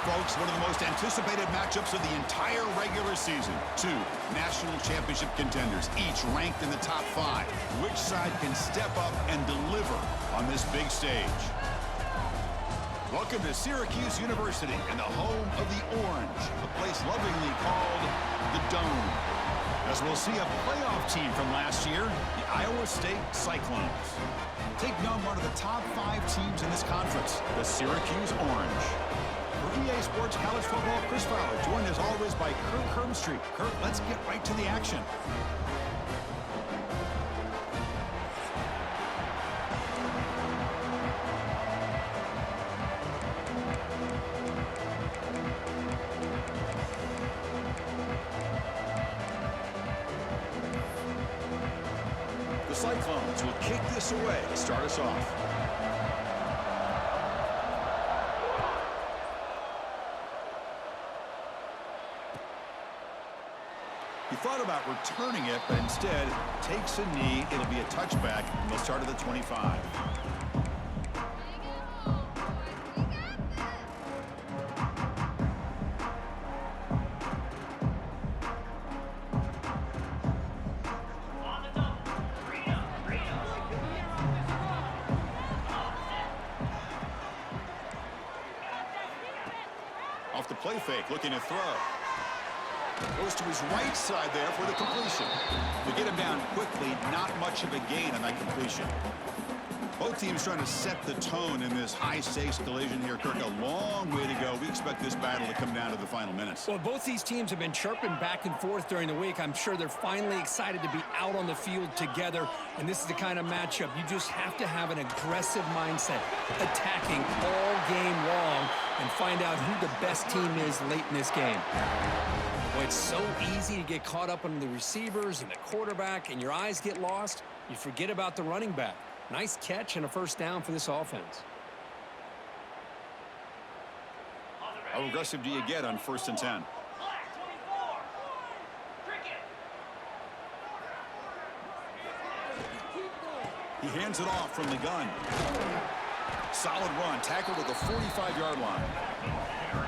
folks, one of the most anticipated matchups of the entire regular season. Two national championship contenders, each ranked in the top 5. Which side can step up and deliver on this big stage? Welcome to Syracuse University and the home of the Orange, a place lovingly called the Dome. As we'll see a playoff team from last year, the Iowa State Cyclones. Taking on one of the top 5 teams in this conference, the Syracuse Orange. For EA Sports College Football, Chris Fowler, joined as always by Kirk Hermstreet. Kirk, let's get right to the action. The Cyclones will kick this away to start us off. He thought about returning it, but instead takes a knee. It'll be a touchback, and they'll start at the 25. Off the play fake, looking to throw. Goes to his right side there for the completion. To get him down quickly, not much of a gain on that completion. Both teams trying to set the tone in this high-stakes collision here, Kirk. A long way to go. We expect this battle to come down to the final minutes. Well, both these teams have been chirping back and forth during the week. I'm sure they're finally excited to be out on the field together, and this is the kind of matchup you just have to have an aggressive mindset, attacking all game long, and find out who the best team is late in this game. Boy, it's so easy to get caught up on the receivers and the quarterback, and your eyes get lost. You forget about the running back. Nice catch and a first down for this offense. How aggressive do you get on 1st and 10? He hands it off from the gun. Solid run, tackled at the 45-yard line.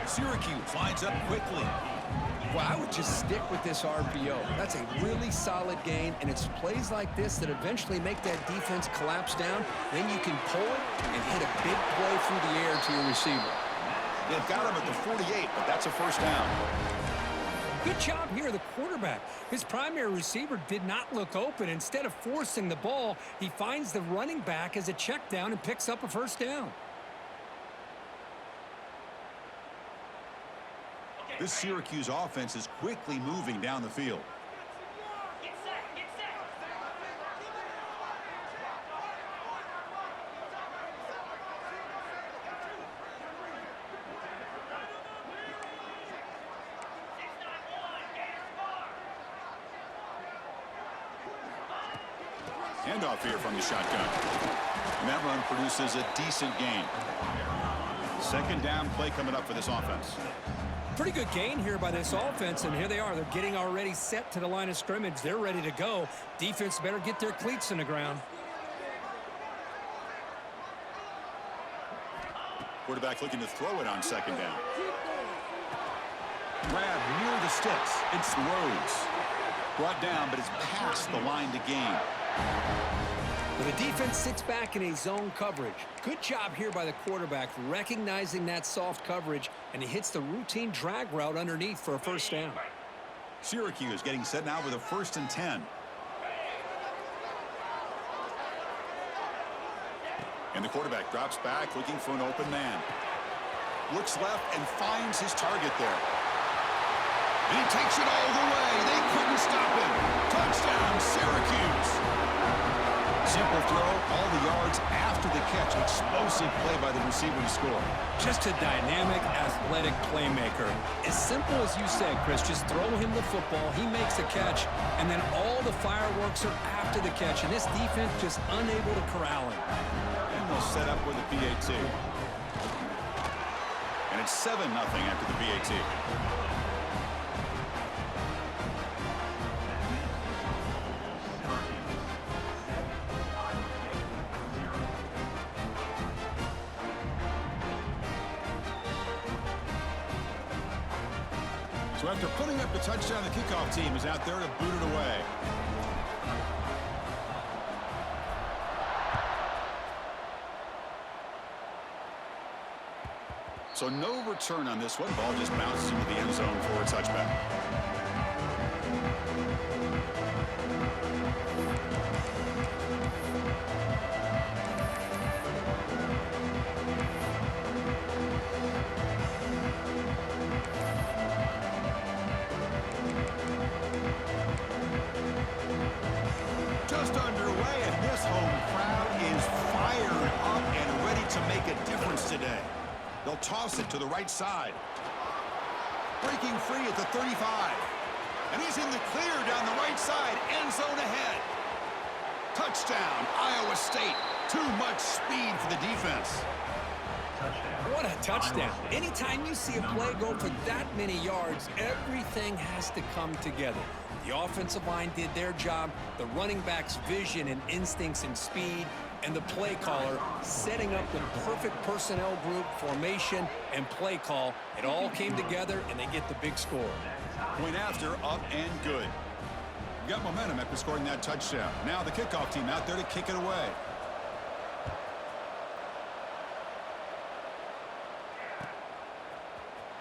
Syracuse lines up quickly. Well, I would just stick with this RPO. That's a really solid gain, and it's plays like this that eventually make that defense collapse down. Then you can pull it and hit a big play through the air to your receiver. They've got him at the 48, but that's a first down. Good job here, the quarterback. His primary receiver did not look open. Instead of forcing the ball, he finds the running back as a check down and picks up a first down. This Syracuse offense is quickly moving down the field. Handoff here from the shotgun. And that run produces a decent gain. 2nd down play coming up for this offense. Pretty good gain here by this offense, and here they are. They're getting already set to the line of scrimmage. They're ready to go. Defense better get their cleats in the ground. Quarterback looking to throw it on 2nd down. Grab near the sticks. It's Rhodes. Brought down, but it's past the line to gain. Well, the defense sits back in a zone coverage. Good job here by the quarterback, recognizing that soft coverage, and he hits the routine drag route underneath for a first down. Syracuse getting set now with a 1st and 10. And the quarterback drops back, looking for an open man. Looks left and finds his target there. And he takes it all the way. They couldn't stop him. Touchdown, Syracuse. Simple throw, all the yards after the catch. Explosive play by the receiver to score. Just a dynamic, athletic playmaker. As simple as you said, Chris, just throw him the football, he makes a catch, and then all the fireworks are after the catch, and this defense just unable to corral him. And they'll set up with a PAT. And it's 7-0 after the PAT. So after putting up the touchdown, the kickoff team is out there to boot it away. So no return on this one. Ball just bounces into the end zone for a touchback. Just underway, and this home crowd is fired up and ready to make a difference today. They'll toss it to the right side. Breaking free at the 35. And he's in the clear down the right side. End zone ahead. Touchdown, Iowa State. Too much speed for the defense. What a touchdown. Anytime you see a play go for that many yards, everything has to come together. The offensive line did their job, the running back's vision and instincts and speed, and the play caller setting up the perfect personnel group, formation, and play call. It all came together, and they get the big score. Point after, up and good. We got momentum after scoring that touchdown. Now the kickoff team out there to kick it away.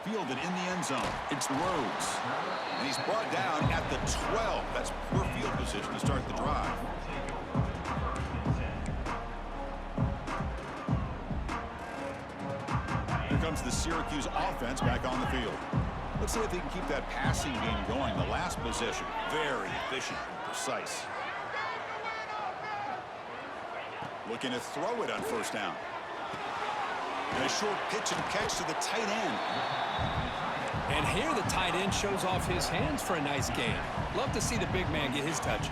Fielded in the end zone. It's Rhodes. And he's brought down at the 12. That's poor field position to start the drive. Here comes the Syracuse offense back on the field. Let's see if they can keep that passing game going. The last possession, very efficient and precise. Looking to throw it on first down. And a short pitch and catch to the tight end. And here the tight end shows off his hands for a nice gain. Love to see the big man get his touches.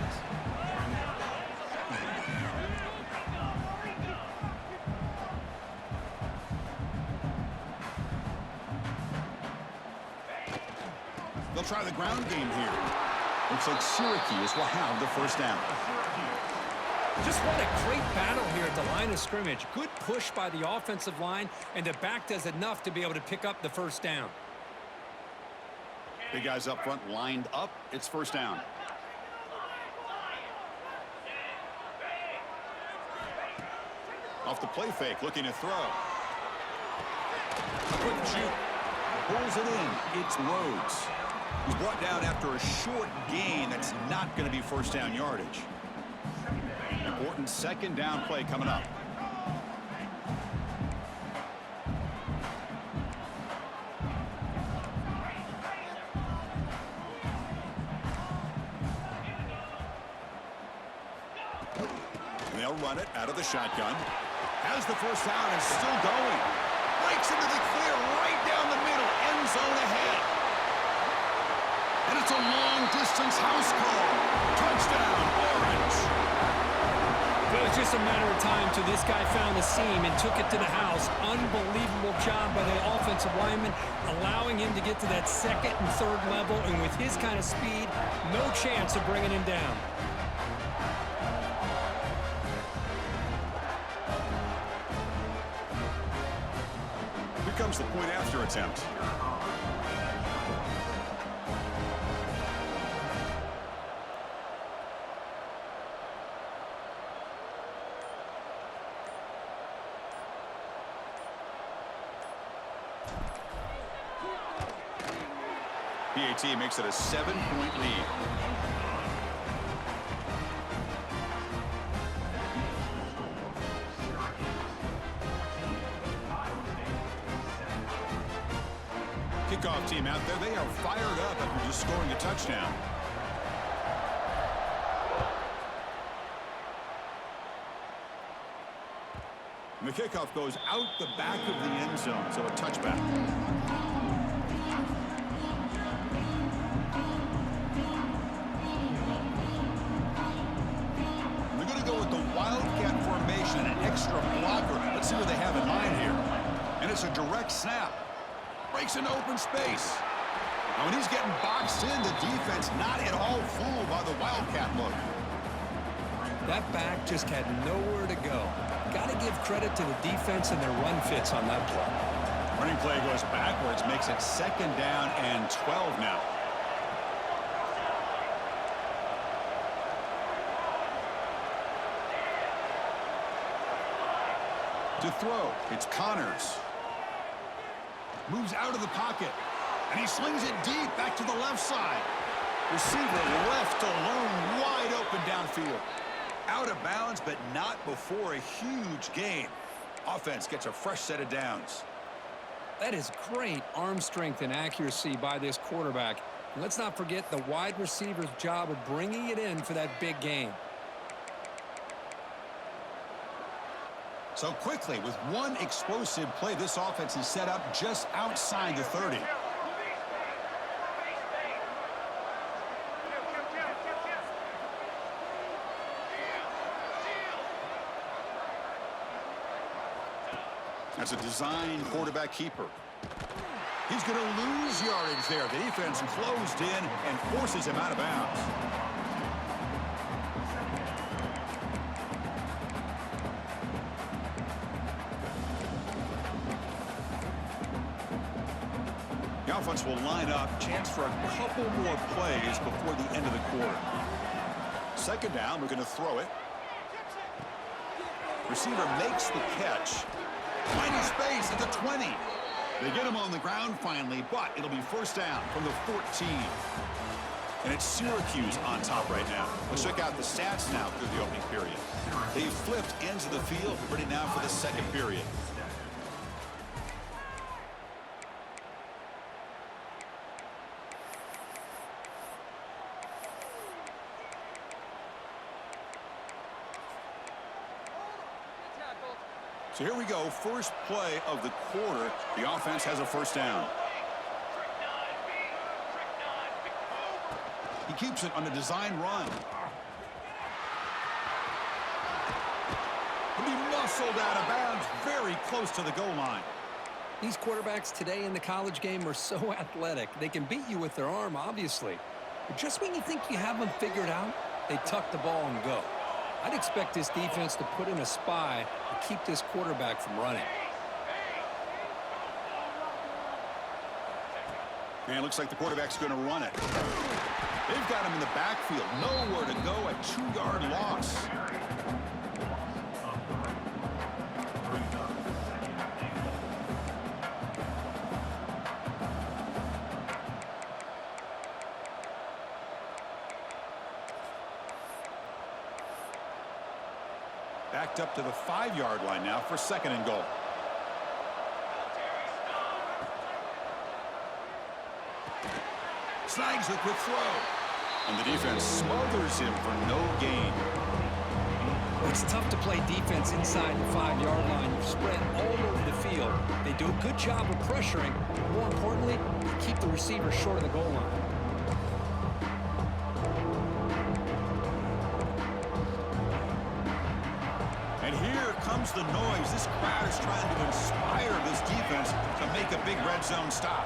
They'll try the ground game here. Looks like Syracuse will have the first down. Just what a great battle here at the line of scrimmage. Good push by the offensive line, and the back does enough to be able to pick up the first down. Big guys up front lined up. It's first down. Off the play fake, looking to throw. A quick juke. Pulls it in. It's Rhodes. He's brought down after a short gain. That's not going to be first down yardage. Important second down play coming up. And they'll run it out of the shotgun. Has the first down and still going. Breaks into the clear right down the middle. End zone ahead. And it's a long-distance house call. Touchdown, Orange. It was just a matter of time till this guy found the seam and took it to the house. Unbelievable job by the offensive lineman, allowing him to get to that second and third level, and with his kind of speed, no chance of bringing him down. Here comes the point after attempt. PAT makes it a 7-point lead. Kickoff team out there, they are fired up after just scoring a touchdown. And the kickoff goes out the back of the end zone, so a touchback. Wildcat formation, an extra blocker. Let's see what they have in mind here. And it's a direct snap. Breaks into open space. Now when he's getting boxed in, the defense not at all fooled by the Wildcat look. That back just had nowhere to go. Got to give credit to the defense and their run fits on that play. Running play goes backwards, makes it 2nd down and 12 now. To throw, it's Connors. Moves out of the pocket, and he slings it deep back to the left side. Receiver left alone, wide open downfield. Out of bounds, but not before a huge gain. Offense gets a fresh set of downs. That is great arm strength and accuracy by this quarterback. And let's not forget the wide receiver's job of bringing it in for that big game. So quickly, with one explosive play, this offense is set up just outside the 30. That's a design quarterback keeper. He's going to lose yardage there. The defense closed in and forces him out of bounds. The offense will line up. Chance for a couple more plays before the end of the quarter. 2nd down, we're going to throw it. Receiver makes the catch. Finding space at the 20. They get him on the ground finally, but it'll be 1st down from the 14. And it's Syracuse on top right now. Let's check out the stats now through the opening period. They flipped ends of the field, ready now for the 2nd period. So here we go, first play of the quarter. The offense has a 1st down. He keeps it on a design run. He'll be muscled out of bounds very close to the goal line. These quarterbacks today in the college game are so athletic. They can beat you with their arm, obviously. But just when you think you have them figured out, they tuck the ball and go. I'd expect this defense to put in a spy to keep this quarterback from running. And it looks like the quarterback's going to run it. They've got him in the backfield. Nowhere to go, a 2-yard loss. Backed up to the 5-yard line now for 2nd and goal. Snags a quick throw. And the defense smothers him for no gain. It's tough to play defense inside the 5-yard line. You've spread all over the field. They do a good job of pressuring. More importantly, they keep the receiver short of the goal line. And here comes the noise. This crowd is trying to inspire this defense to make a big red zone stop.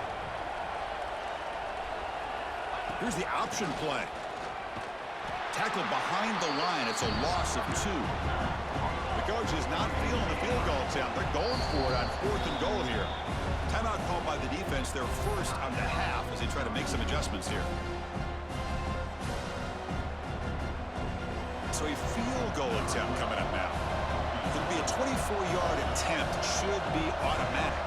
Here's the option play. Tackled behind the line. It's a loss of 2. The coach is not feeling the field goal attempt. They're going for it on 4th and goal here. Timeout called by the defense. They're first on the half as they try to make some adjustments here. So a field goal attempt coming up now. It'll be a 24-yard attempt. Should be automatic.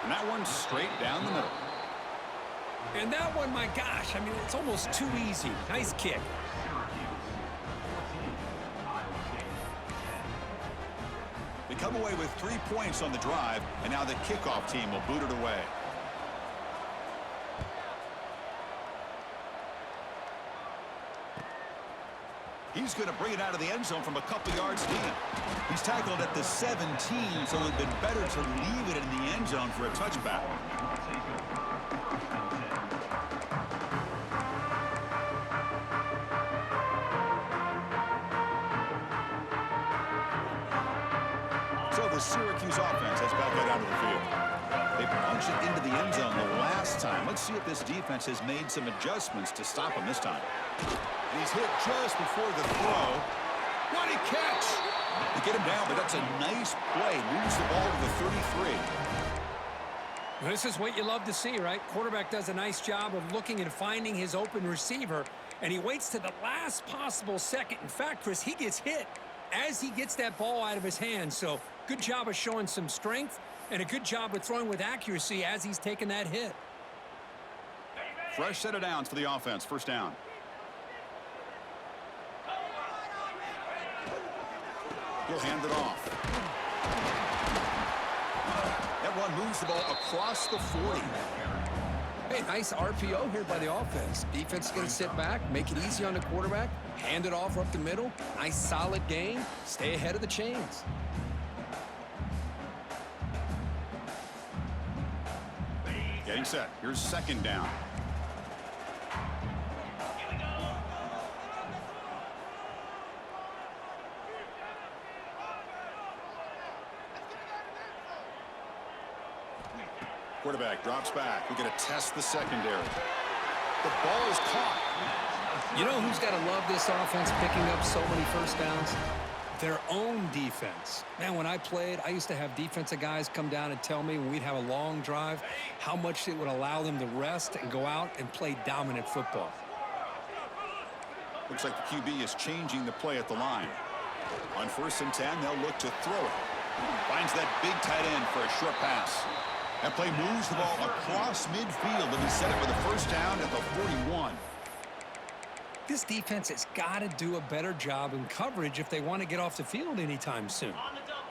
And that one's straight down the middle. And that one, my gosh, I mean, it's almost too easy. Nice kick. They come away with 3 points on the drive, and now the kickoff team will boot it away. He's going to bring it out of the end zone from a couple yards deep. He's tackled at the 17, so it would have been better to leave it in the end zone for a touchback. So the Syracuse offense has back out of the field. They punched it into the end zone the last time. Let's see if this defense has made some adjustments to stop him this time. He's hit just before the throw. What a catch! They get him down, but that's a nice play. Moves the ball to the 33. This is what you love to see, right? Quarterback does a nice job of looking and finding his open receiver, and he waits to the last possible second. In fact, Chris, he gets hit as he gets that ball out of his hands. So good job of showing some strength and a good job of throwing with accuracy as he's taking that hit. Fresh set of downs for the offense. First down. He'll hand it off. That one moves the ball across the 40. Hey, nice RPO here by the offense. Defense is going to sit back, make it easy on the quarterback, hand it off up the middle. Nice solid gain. Stay ahead of the chains. Getting set. Here's second down. Quarterback drops back. We're going to test the secondary. The ball is caught. You know who's got to love this offense picking up so many first downs? Their own defense. Man, when I played, I used to have defensive guys come down and tell me when we'd have a long drive how much it would allow them to rest and go out and play dominant football. Looks like the QB is changing the play at the line. On 1st and 10, they'll look to throw it. Finds that big tight end for a short pass. That play moves the ball across midfield, and he set it with a first down at the 41. This defense has got to do a better job in coverage if they want to get off the field anytime soon.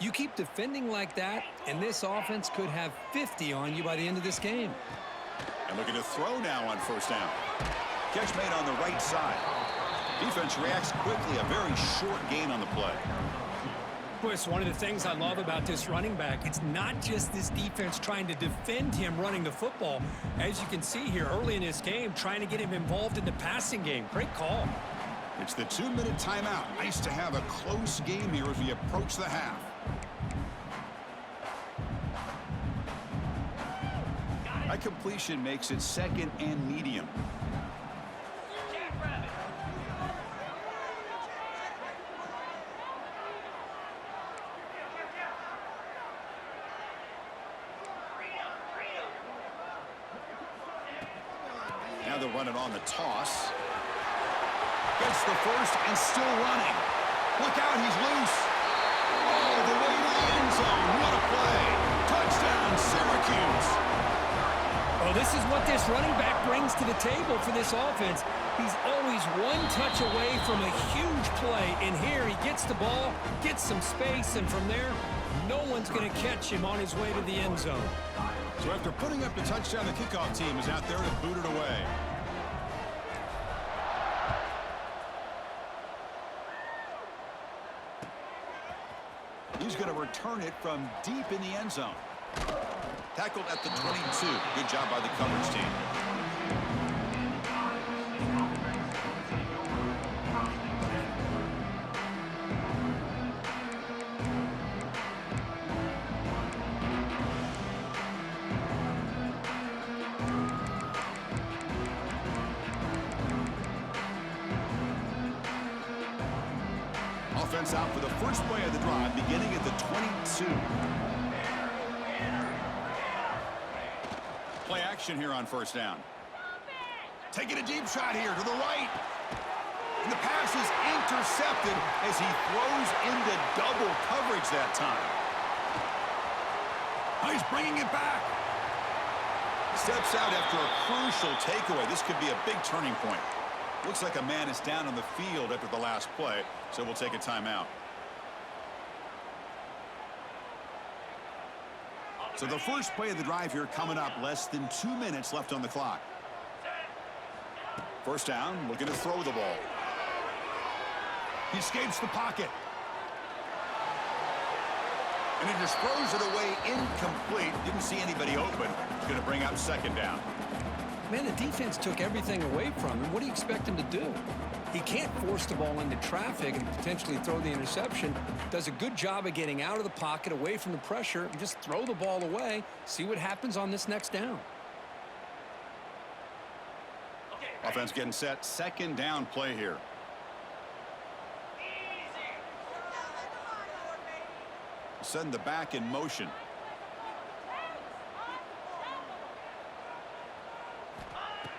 You keep defending like that, and this offense could have 50 on you by the end of this game. And looking to throw now on first down. Catch made on the right side. Defense reacts quickly, a very short gain on the play. Chris, one of the things I love about this running back, it's not just this defense trying to defend him running the football. As you can see here early in this game, trying to get him involved in the passing game. Great call. It's the 2-minute timeout. Nice to have a close game here as we approach the half. High completion makes it second and medium. Now they'll run it on the toss. Gets the first and still running. Look out, he's loose. Oh, the way to the end zone. What a play. Touchdown, Syracuse. Oh, this is what this running back brings to the table for this offense. He's always one touch away from a huge play. And here he gets the ball, gets some space, and from there, no one's going to catch him on his way to the end zone. So after putting up the touchdown, the kickoff team is out there to boot it away. He's going to return it from deep in the end zone. Tackled at the 22. Good job by the coverage team. Offense out for the first play of the drive, beginning at the 22. Play action here on first down. Taking a deep shot here to the right. And the pass is intercepted as he throws into double coverage that time. Oh, he's bringing it back. Steps out after a crucial takeaway. This could be a big turning point. Looks like a man is down on the field after the last play, so we'll take a timeout. So the first play of the drive here coming up, less than 2 minutes left on the clock. First down, looking to throw the ball. He escapes the pocket. And he just throws it away incomplete. Didn't see anybody open. He's going to bring up second down. Man, the defense took everything away from him. What do you expect him to do? He can't force the ball into traffic and potentially throw the interception. Does a good job of getting out of the pocket, away from the pressure, and just throw the ball away. See what happens on this next down. Offense getting set. Second down play here. send the back in motion.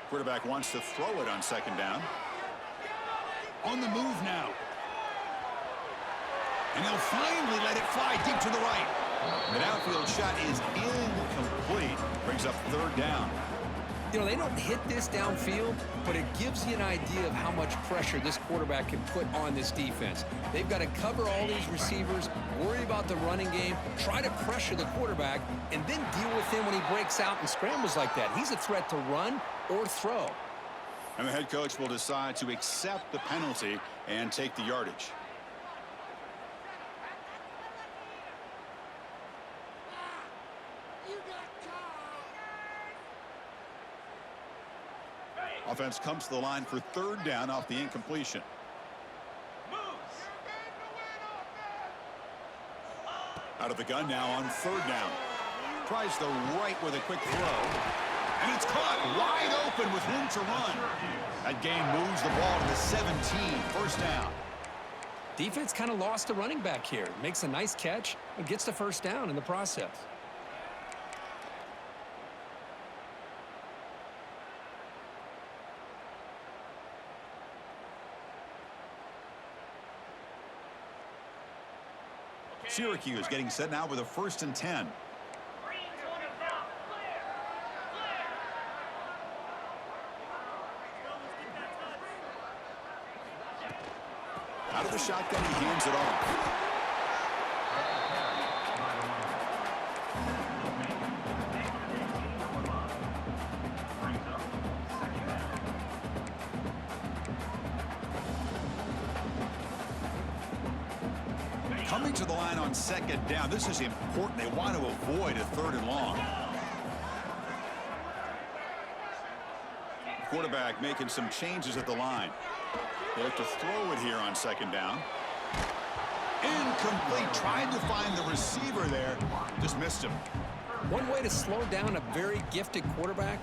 Quarterback wants to throw it on second down. On the move now. And he'll finally let it fly deep to the right. The downfield shot is incomplete. Brings up third down. You know, they don't hit this downfield, but it gives you an idea of how much pressure this quarterback can put on this defense. They've got to cover all these receivers, worry about the running game, try to pressure the quarterback, and then deal with him when he breaks out and scrambles like that. He's a threat to run or throw. And the head coach will decide to accept the penalty and take the yardage. Offense comes to the line for third down off the incompletion. Out of the gun now on third down. Tries the right with a quick throw. And it's caught wide open with room to run. That gain moves the ball to the 17. First down. Defense kind of lost a running back here. Makes a nice catch and gets the first down in the process. Syracuse getting set now with a 1st and 10. Out of the shotgun, he hands it off. Coming to the line on second down. This is important. They want to avoid a 3rd and long. Quarterback making some changes at the line. They have to throw it here on second down. Incomplete. Tried to find the receiver there. Just missed him. One way to slow down a very gifted quarterback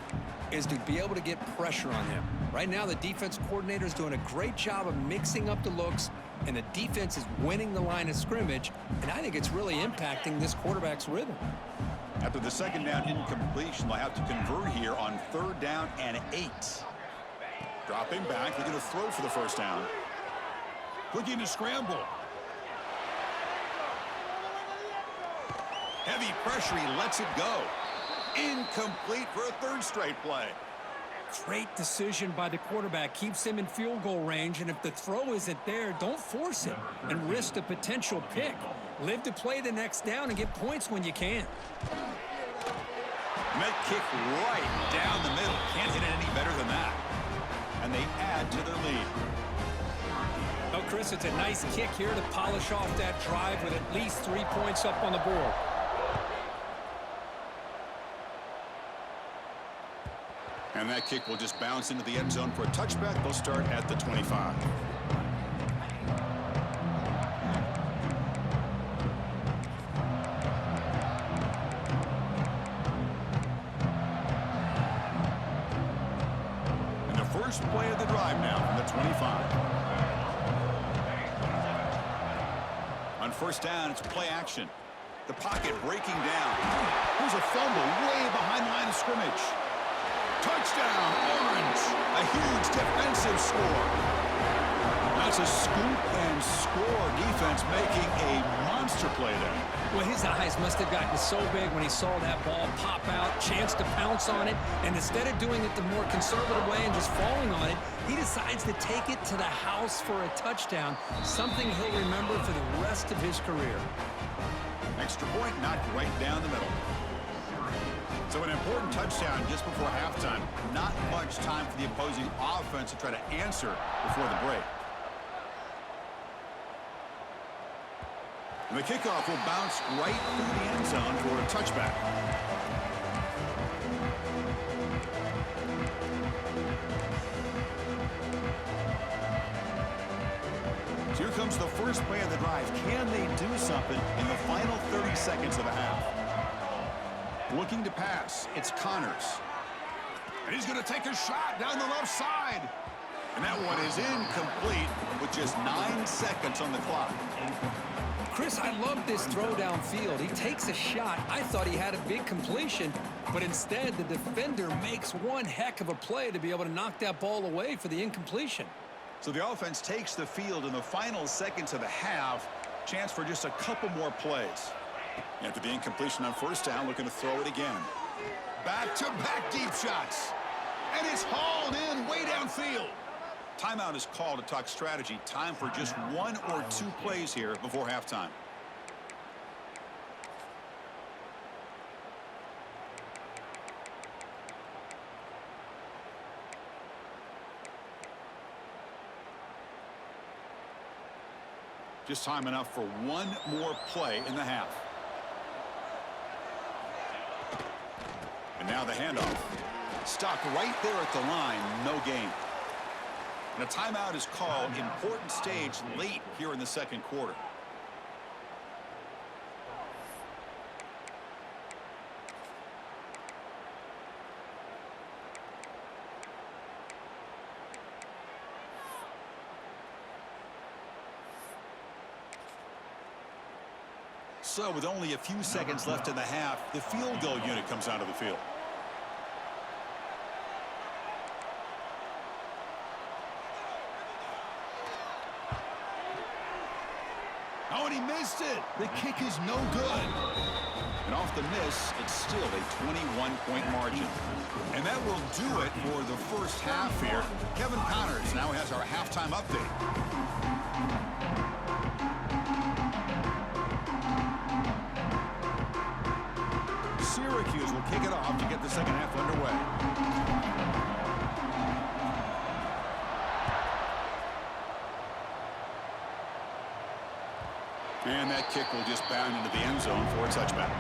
is to be able to get pressure on him. Right now, the defense coordinator is doing a great job of mixing up the looks, and the defense is winning the line of scrimmage, and I think it's really impacting this quarterback's rhythm. After the second down incompletion, they'll have to convert here on 3rd down and 8. Dropping back, they're going to throw for the first down. Looking to scramble. Heavy pressure, he lets it go. Incomplete for a 3rd straight play. Great decision by the quarterback. Keeps him in field goal range, and if the throw isn't there, don't force it and risk a potential pick. Live to play the next down and get points when you can. And that kick right down the middle. Can't hit it any better than that. And they add to their lead. Oh, Chris, it's a nice kick here to polish off that drive with at least 3 points up on the board. And that kick will just bounce into the end zone for a touchback. They'll start at the 25. And the first play of the drive now from the 25. On first down, it's play action. The pocket breaking down. There's a fumble way behind the line of scrimmage. Touchdown, Orange. A huge defensive score. That's a scoop and score. Defense making a monster play there. Well, his eyes must have gotten so big when he saw that ball pop out, chance to pounce on it, and instead of doing it the more conservative way and just falling on it, he decides to take it to the house for a touchdown, something he'll remember for the rest of his career. Extra point knocked right down the middle. So an important touchdown just before halftime. Not much time for the opposing offense to try to answer before the break. And the kickoff will bounce right through the end zone for a touchback. So here comes the first play of the drive. Can they do something in the final 30 seconds of the half? Looking to pass, it's Connors. And he's going to take a shot down the left side. And that one is incomplete with just 9 seconds on the clock. Chris, I love this throw downfield. He takes a shot. I thought he had a big completion, but instead the defender makes one heck of a play to be able to knock that ball away for the incompletion. So the offense takes the field in the final seconds of the half. Chance for just a couple more plays. After the incompletion on first down, looking to throw it again. Back-to-back deep shots. And it's hauled in way downfield. Timeout is called to talk strategy. Time for just one or two plays here before halftime. Just time enough for one more play in the half. And now the handoff. Stuck right there at the line, no gain. And a timeout is called. Important stage late here in the second quarter. So with only a few seconds left in the half, the field goal unit comes out of the field. Oh, and he missed it. The kick is no good. And off the miss, it's still a 21-point margin. And that will do it for the first half here. Kevin Connors now has our halftime update. Syracuse will kick it off to get the second half underway. And that kick will just bound into the end zone for a touchback.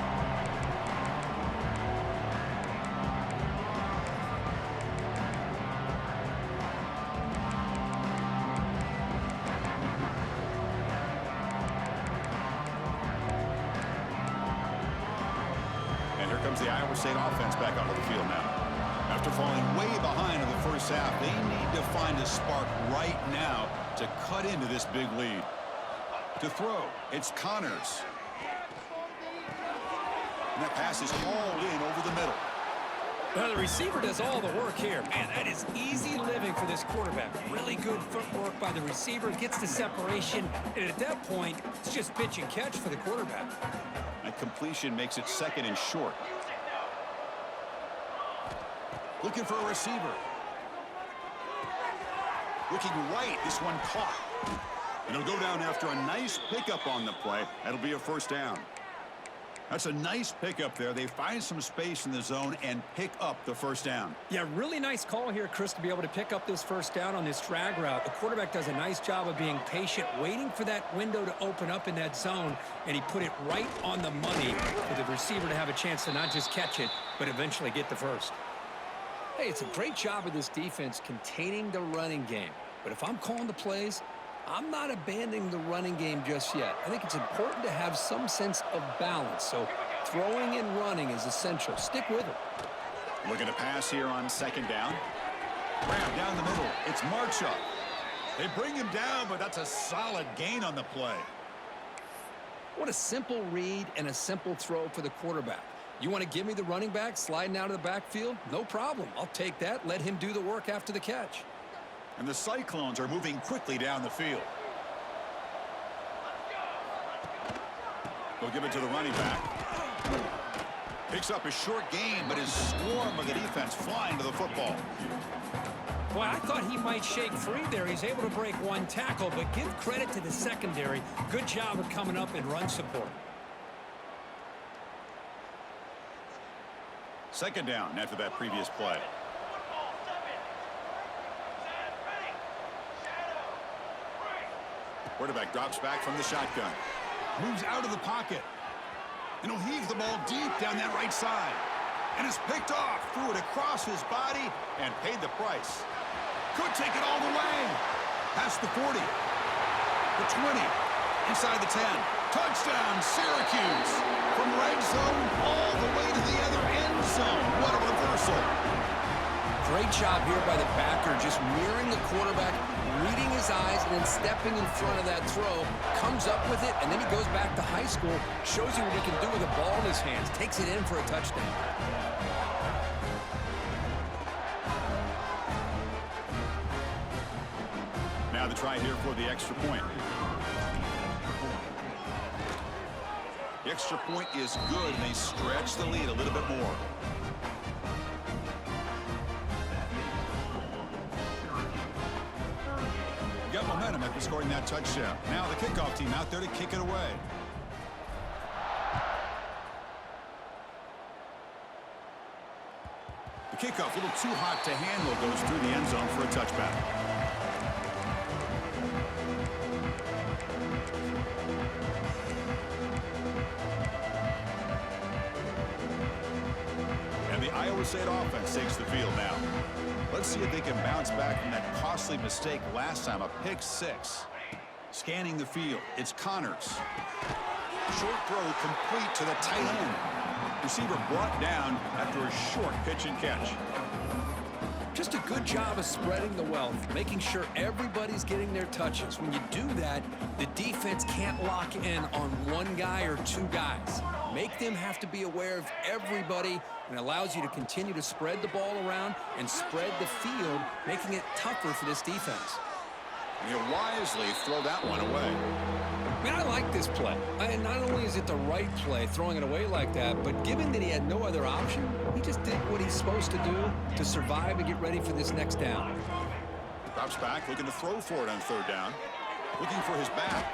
And here comes the Iowa State offense back onto the field now. After falling way behind in the first half, they need to find a spark right now to cut into this big lead. To throw, it's Connors. And that pass is hauled in over the middle. Well, the receiver does all the work here. Man, that is easy living for this quarterback. Really good footwork by the receiver, gets the separation, and at that point, it's just pitch and catch for the quarterback. That completion makes it second and short. Looking for a receiver. Looking right, this one caught. And it'll go down after a nice pickup on the play. That'll be a first down. That's a nice pickup there. They find some space in the zone and pick up the first down. Yeah, really nice call here, Chris, to be able to pick up this first down on this drag route. The quarterback does a nice job of being patient, waiting for that window to open up in that zone, and he put it right on the money for the receiver to have a chance to not just catch it, but eventually get the first. Hey, it's a great job of this defense containing the running game. But if I'm calling the plays, I'm not abandoning the running game just yet. I think it's important to have some sense of balance. So throwing and running is essential. Stick with it. Looking to pass here on second down. Grab down the middle. It's Marchup. They bring him down, but that's a solid gain on the play. What a simple read and a simple throw for the quarterback. You want to give me the running back sliding out of the backfield? No problem. I'll take that. Let him do the work after the catch. And the Cyclones are moving quickly down the field. They'll give it to the running back. Picks up a short gain, but his swarm of the defense flying to the football. Boy, I thought he might shake free there. He's able to break one tackle, but give credit to the secondary. Good job of coming up in run support. Second down after that previous play. Quarterback drops back from the shotgun. Moves out of the pocket. And he'll heave the ball deep down that right side. And it's picked off. Threw it across his body and paid the price. Could take it all the way. Past the 40. The 20. Inside the 10. Touchdown, Syracuse. From red zone all the way to the other end zone. What a reversal. Great job here by the backer, just mirroring the quarterback, reading his eyes, and then stepping in front of that throw, comes up with it, and then he goes back to high school, shows you what he can do with a ball in his hands, takes it in for a touchdown. Now the try here for the extra point. The extra point is good, and they stretch the lead a little bit more. Got momentum after scoring that touchdown. Now the kickoff team out there to kick it away. The kickoff, a little too hot to handle, goes through the end zone for a touchback. And the Iowa State offense takes the field now. Let's see if they can bounce back from that costly mistake last time, a pick six. Scanning the field, it's Connors. Short throw complete to the tight end. Receiver brought down after a short pitch and catch. Just a good job of spreading the wealth, making sure everybody's getting their touches. When you do that, the defense can't lock in on one guy or two guys. Make them have to be aware of everybody, and allows you to continue to spread the ball around and spread the field, making it tougher for this defense. You wisely throw that one away. Man, I like this play. And not only is it the right play, throwing it away like that, but given that he had no other option, he just did what he's supposed to do to survive and get ready for this next down. Drops back, looking to throw for it on third down. Looking for his back.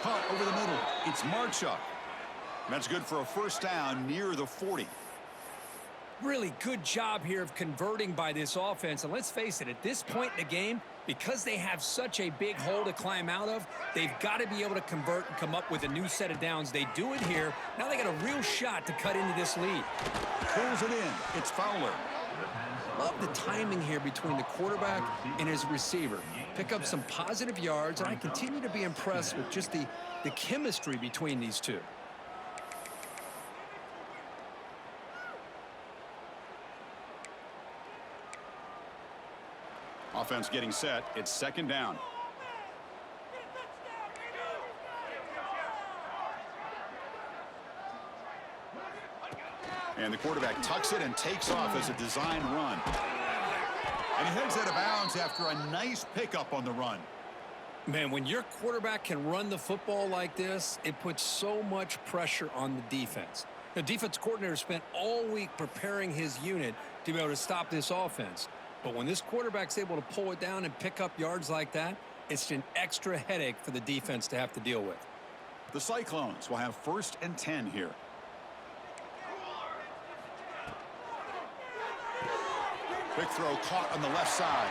Caught over the middle. It's Marchuk. That's good for a first down near the 40. Really good job here of converting by this offense. And let's face it, at this point in the game, because they have such a big hole to climb out of, they've got to be able to convert and come up with a new set of downs. They do it here. Now they got a real shot to cut into this lead. Pulls it in. It's Fowler. Love the timing here between the quarterback and his receiver. Pick up some positive yards, and I continue to be impressed with just the chemistry between these two. Offense getting set. It's second down. And the quarterback tucks it and takes off as a design run. And he heads out of bounds after a nice pickup on the run. Man, when your quarterback can run the football like this, it puts so much pressure on the defense. The defense coordinator spent all week preparing his unit to be able to stop this offense. But when this quarterback's able to pull it down and pick up yards like that, it's an extra headache for the defense to have to deal with. The Cyclones will have 1st and 10 here. Quick throw caught on the left side.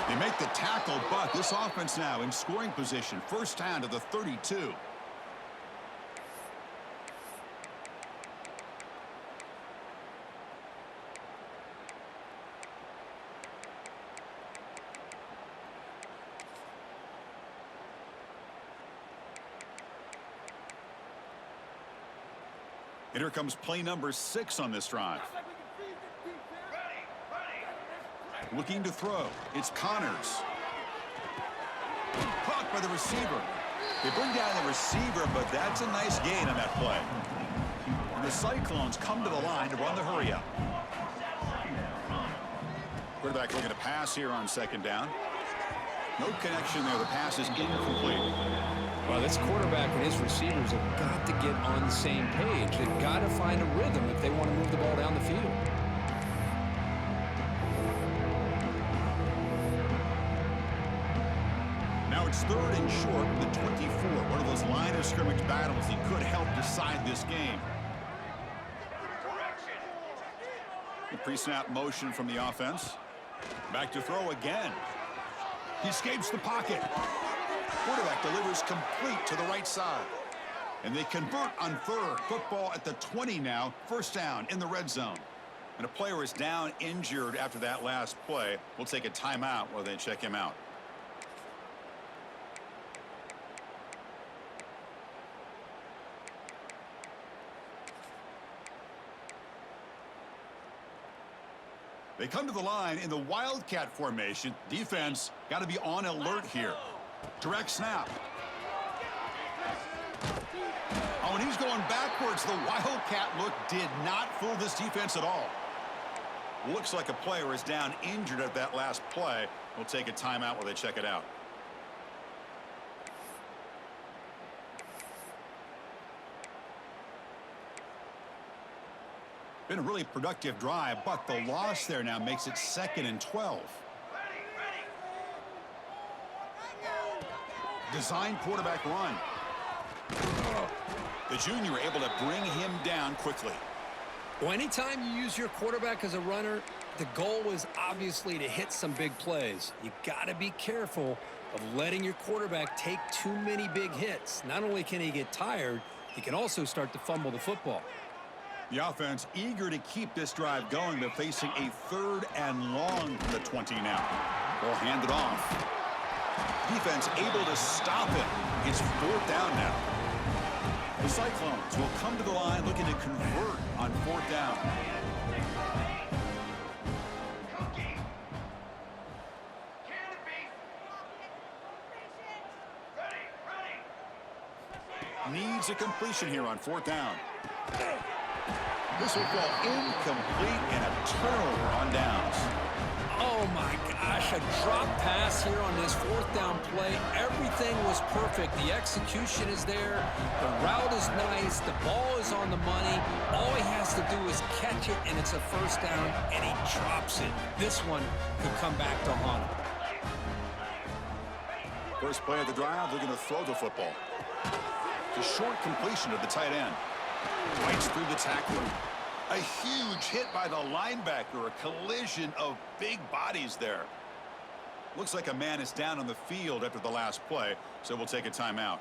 They make the tackle, but this offense now in scoring position. First down to the 32. And here comes play number 6 on this drive. Looking to throw. It's Connors. Caught by the receiver. They bring down the receiver, but that's a nice gain on that play. And the Cyclones come to the line to run the hurry up. Quarterback looking to pass here on second down. No connection there. The pass is incomplete. Well, this quarterback and his receivers have got to get on the same page. They've got to find a rhythm if they want to move the ball down the field. Now it's 3rd and short from the 24. One of those line of scrimmage battles that could help decide this game. The pre-snap motion from the offense. Back to throw again. He escapes the pocket. Quarterback delivers complete to the right side. And they convert on 3rd. Football at the 20 now. First down in the red zone. And a player is down injured after that last play. We'll take a timeout while they check him out. They come to the line in the Wildcat formation. Defense got to be on alert here. Direct snap. Oh, and he's going backwards. The Wildcat look did not fool this defense at all. Looks like a player is down injured at that last play. We'll take a timeout while they check it out. Been a really productive drive, but the loss there now makes it 2nd and 12. Design quarterback run. The junior able to bring him down quickly. Well, anytime you use your quarterback as a runner, the goal is obviously to hit some big plays. You got to be careful of letting your quarterback take too many big hits. Not only can he get tired, he can also start to fumble the football. The offense eager to keep this drive going, but facing a 3rd and long from the 20 now. They'll hand it off. Defense able to stop it. It's 4th down now. The Cyclones will come to the line looking to convert on 4th down. Needs a completion here on 4th down. This will fall incomplete and a turnover on downs. Oh my gosh, a drop pass here on this 4th down play. Everything was perfect. The execution is there. The route is nice. The ball is on the money. All he has to do is catch it, and it's a 1st down, and he drops it. This one could come back to haunt him. First play of the drive, they're going to throw the football. The short completion of the tight end. Bites through the tackler. A huge hit by the linebacker. A collision of big bodies there. Looks like a man is down on the field after the last play, so we'll take a timeout.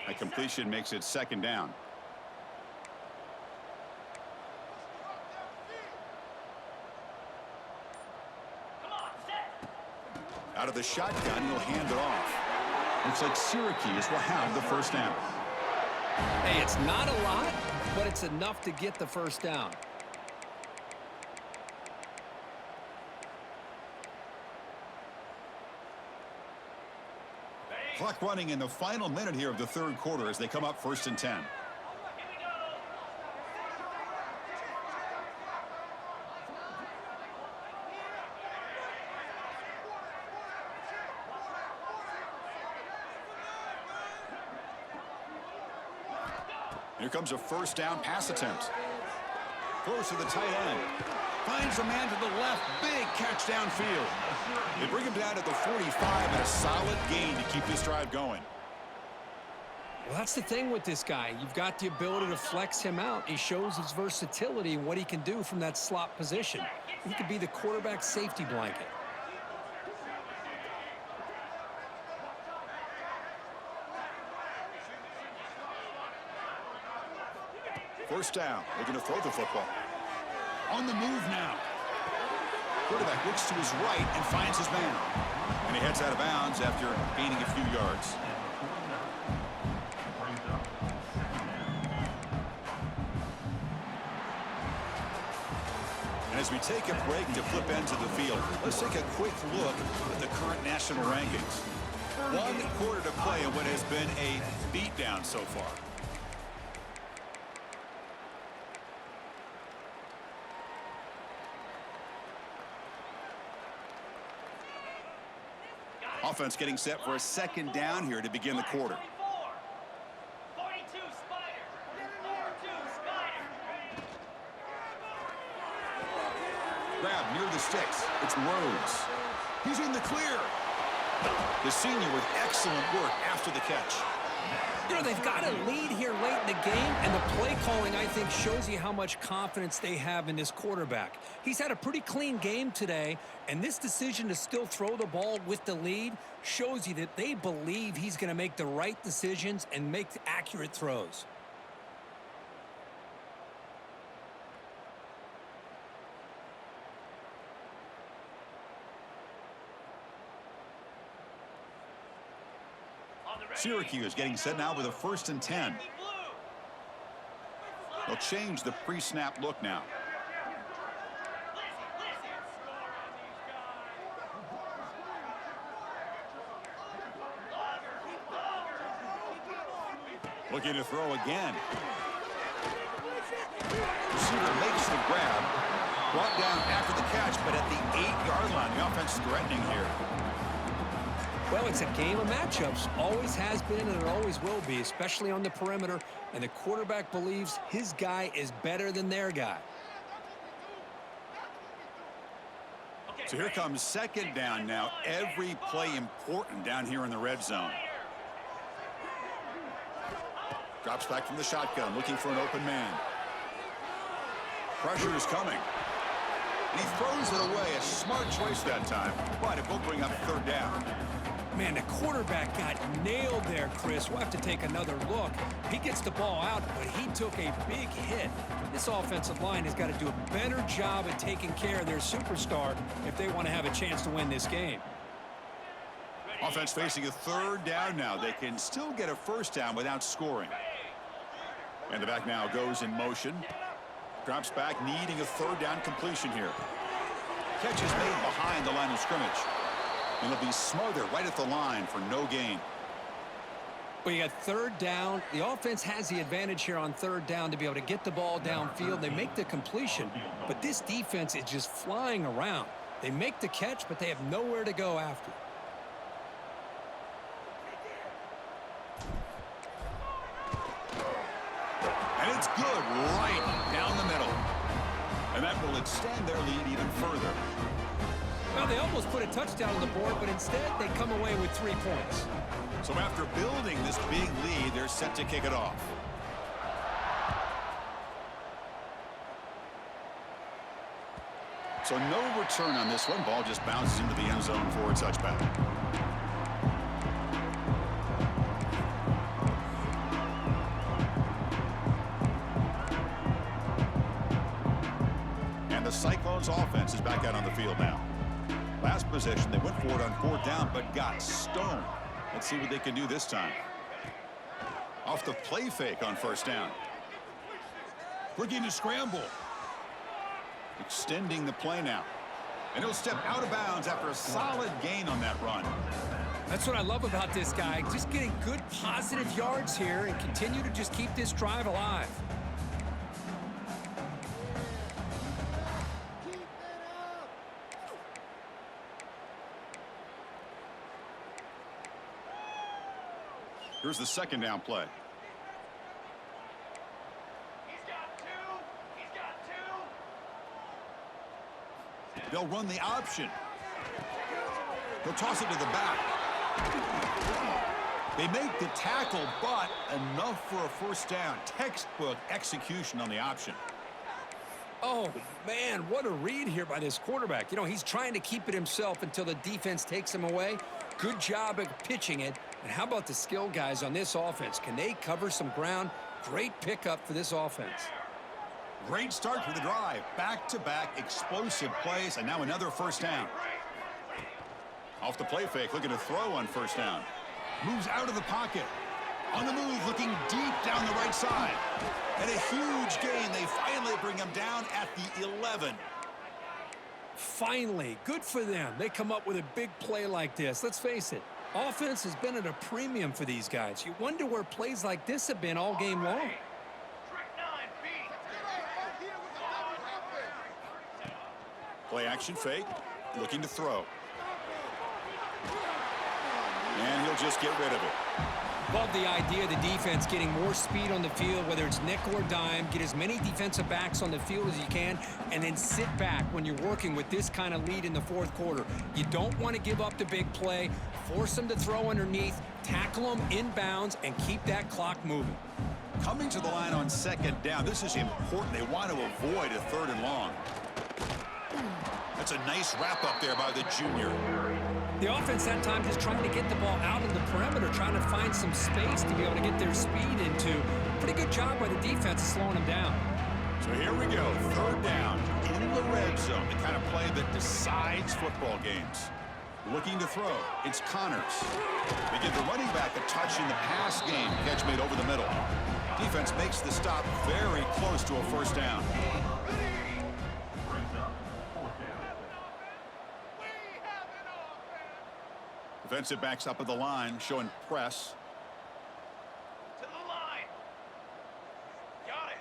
A completion makes it 2nd down. Out of the shotgun, he'll hand it off. Looks like Syracuse will have the 1st down. Hey, it's not a lot, but it's enough to get the 1st down. Clock running in the final minute here of the 3rd quarter as they come up 1st and 10. Here comes a 1st down pass attempt. Throws to the tight end. Finds a man to the left. Big catch downfield. They bring him down at the 45 and a solid gain to keep this drive going. Well, that's the thing with this guy. You've got the ability to flex him out. He shows his versatility and what he can do from that slot position. He could be the quarterback safety blanket. First down. They're going to throw the football. On the move now. Quarterback looks to his right and finds his man. And he heads out of bounds after gaining a few yards. And as we take a break to flip into the field, let's take a quick look at the current national rankings. 1 quarter to play in what has been a beatdown so far. Offense getting set for a 2nd down here to begin the quarter. Grab near the sticks. It's Rhodes. He's in the clear. The senior with excellent work after the catch. You know, they've got a lead here late in the game, and the play calling, I think, shows you how much confidence they have in this quarterback. He's had a pretty clean game today, and this decision to still throw the ball with the lead shows you that they believe he's going to make the right decisions and make accurate throws. Syracuse getting set now with a 1st and 10. They'll change the pre-snap look now. Looking to throw again. Receiver makes the grab. Brought down after the catch, but at the 8-yard line, the offense is threatening here. Well, it's a game of matchups. Always has been and it always will be, especially on the perimeter. And the quarterback believes his guy is better than their guy. So here comes 2nd down now. Every play important down here in the red zone. Drops back from the shotgun, looking for an open man. Pressure is coming. And he throws it away. A smart choice that time, but it will bring up 3rd down. Man, the quarterback got nailed there, Chris. We'll have to take another look. He gets the ball out, but he took a big hit. This offensive line has got to do a better job at taking care of their superstar if they want to have a chance to win this game. Offense facing a 3rd down now. They can still get a 1st down without scoring. And the back now goes in motion. Drops back, needing a 3rd down completion here. Catch is made behind the line of scrimmage. And they'll be smothered right at the line for no gain. Well, you got 3rd down. The offense has the advantage here on 3rd down to be able to get the ball downfield. They make the completion, but this defense is just flying around. They make the catch, but they have nowhere to go after. And it's good right down the middle. And that will extend their lead even further. Well, they almost put a touchdown on the board, but instead they come away with 3 points. So after building this big lead, they're set to kick it off. So no return on this one. Ball just bounces into the end zone for a touchback. And the Cyclones offense is back out on the field now. Last possession, they went for it on 4th down, but got stoned. Let's see what they can do this time. Off the play fake on 1st down. Looking to scramble. Extending the play now. And he'll step out of bounds after a solid gain on that run. That's what I love about this guy. Just getting good positive yards here and continue to just keep this drive alive. Here's the 2nd down play. They'll run the option. They'll toss it to the back. They make the tackle, but enough for a 1st down. Textbook execution on the option. Oh, man, what a read here by this quarterback. You know, he's trying to keep it himself until the defense takes him away. Good job at pitching it. And how about the skill guys on this offense? Can they cover some ground? Great pickup for this offense. Great start for the drive. Back-to-back explosive plays, and now another 1st down. Off the play fake, looking to throw on 1st down. Moves out of the pocket. On the move, looking deep down the right side. And a huge gain. They finally bring him down at the 11. Finally, good for them. They come up with a big play like this. Let's face it, offense has been at a premium for these guys. You wonder where plays like this have been all game long. Play action fake, looking to throw. And he'll just get rid of it. Love the idea of the defense getting more speed on the field, whether it's nickel or dime. Get as many defensive backs on the field as you can, and then sit back when you're working with this kind of lead in the 4th quarter. You don't want to give up the big play. Force them to throw underneath, tackle them inbounds, and keep that clock moving. Coming to the line on 2nd down. This is important. They want to avoid a 3rd and long. That's a nice wrap up there by the junior. The offense that time just trying to get the ball out of the perimeter, trying to find some space to be able to get their speed into. Pretty good job by the defense of slowing them down. So here we go, 3rd down in the red zone, the kind of play that decides football games. Looking to throw. It's Connors. They give the running back a touch in the pass game. Catch made over the middle. Defense makes the stop very close to a first down. Defensive backs up at the line, showing press. To the line. Got it.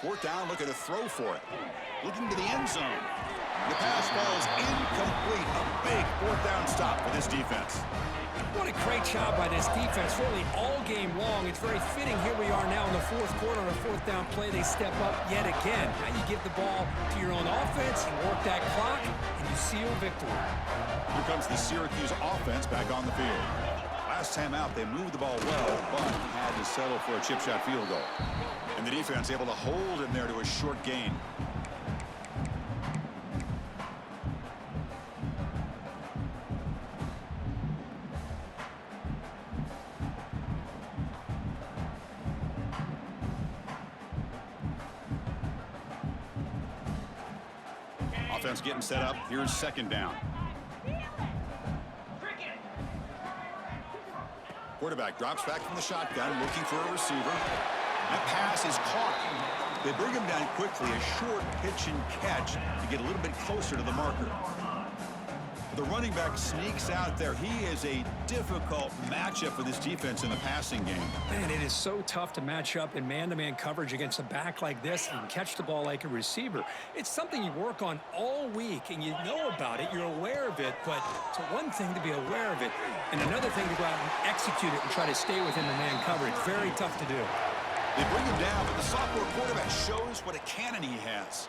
Fourth down, looking to throw for it. Looking to the end zone. The pass falls incomplete. A big fourth down stop for this defense. What a great job by this defense, really all game long. It's very fitting. Here we are now in the fourth quarter on a fourth down play. They step up yet again. Now you give the ball to your own offense, you work that clock, and you seal victory. Here comes the Syracuse offense back on the field. Last time out, they moved the ball well, but had to settle for a chip shot field goal. And the defense able to hold him there to a short gain. Offense getting set up. Here's second down. Quarterback drops back from the shotgun, looking for a receiver. That pass is caught. They bring him down quickly, a short pitch and catch to get a little bit closer to the marker. The running back sneaks out there. He is a difficult matchup for this defense in the passing game. Man, it is so tough to match up in man-to-man coverage against a back like this and catch the ball like a receiver. It's something you work on all week, and you know about it. You're aware of it, but it's one thing to be aware of it, and another thing to go out and execute it and try to stay within the man coverage. Very tough to do. They bring him down, but the sophomore quarterback shows what a cannon he has.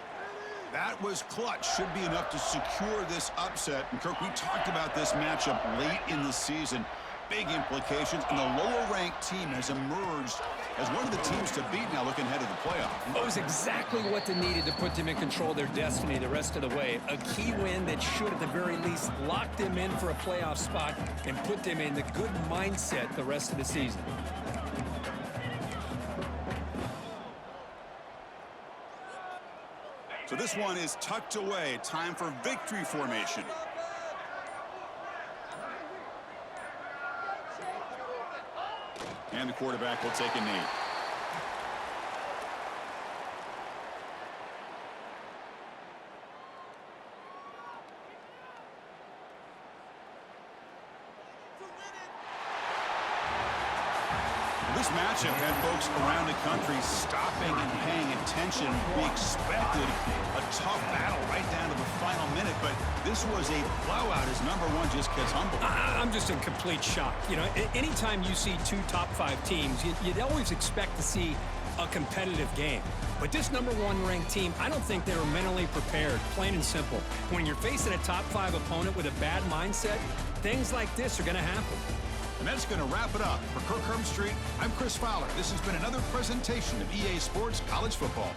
That was clutch. Should be enough to secure this upset. And, Kirk, we talked about this matchup late in the season. Big implications, and the lower-ranked team has emerged as one of the teams to beat now looking ahead of the playoff. It was exactly what they needed to put them in control of their destiny the rest of the way. A key win that should, at the very least, lock them in for a playoff spot and put them in the good mindset the rest of the season. So this one is tucked away. Time for victory formation. And the quarterback will take a knee. This matchup had folks around the country stopping and paying attention. We expected a tough battle right down to the final minute, but this was a blowout as number one just gets humbled. I'm just in complete shock. You know, anytime you see two top-5 teams, you'd always expect to see a competitive game. But this number one ranked team, I don't think they were mentally prepared, plain and simple. When you're facing a top-5 opponent with a bad mindset, things like this are going to happen. And that's going to wrap it up. For Kirk Street, I'm Chris Fowler. This has been another presentation of EA Sports College Football.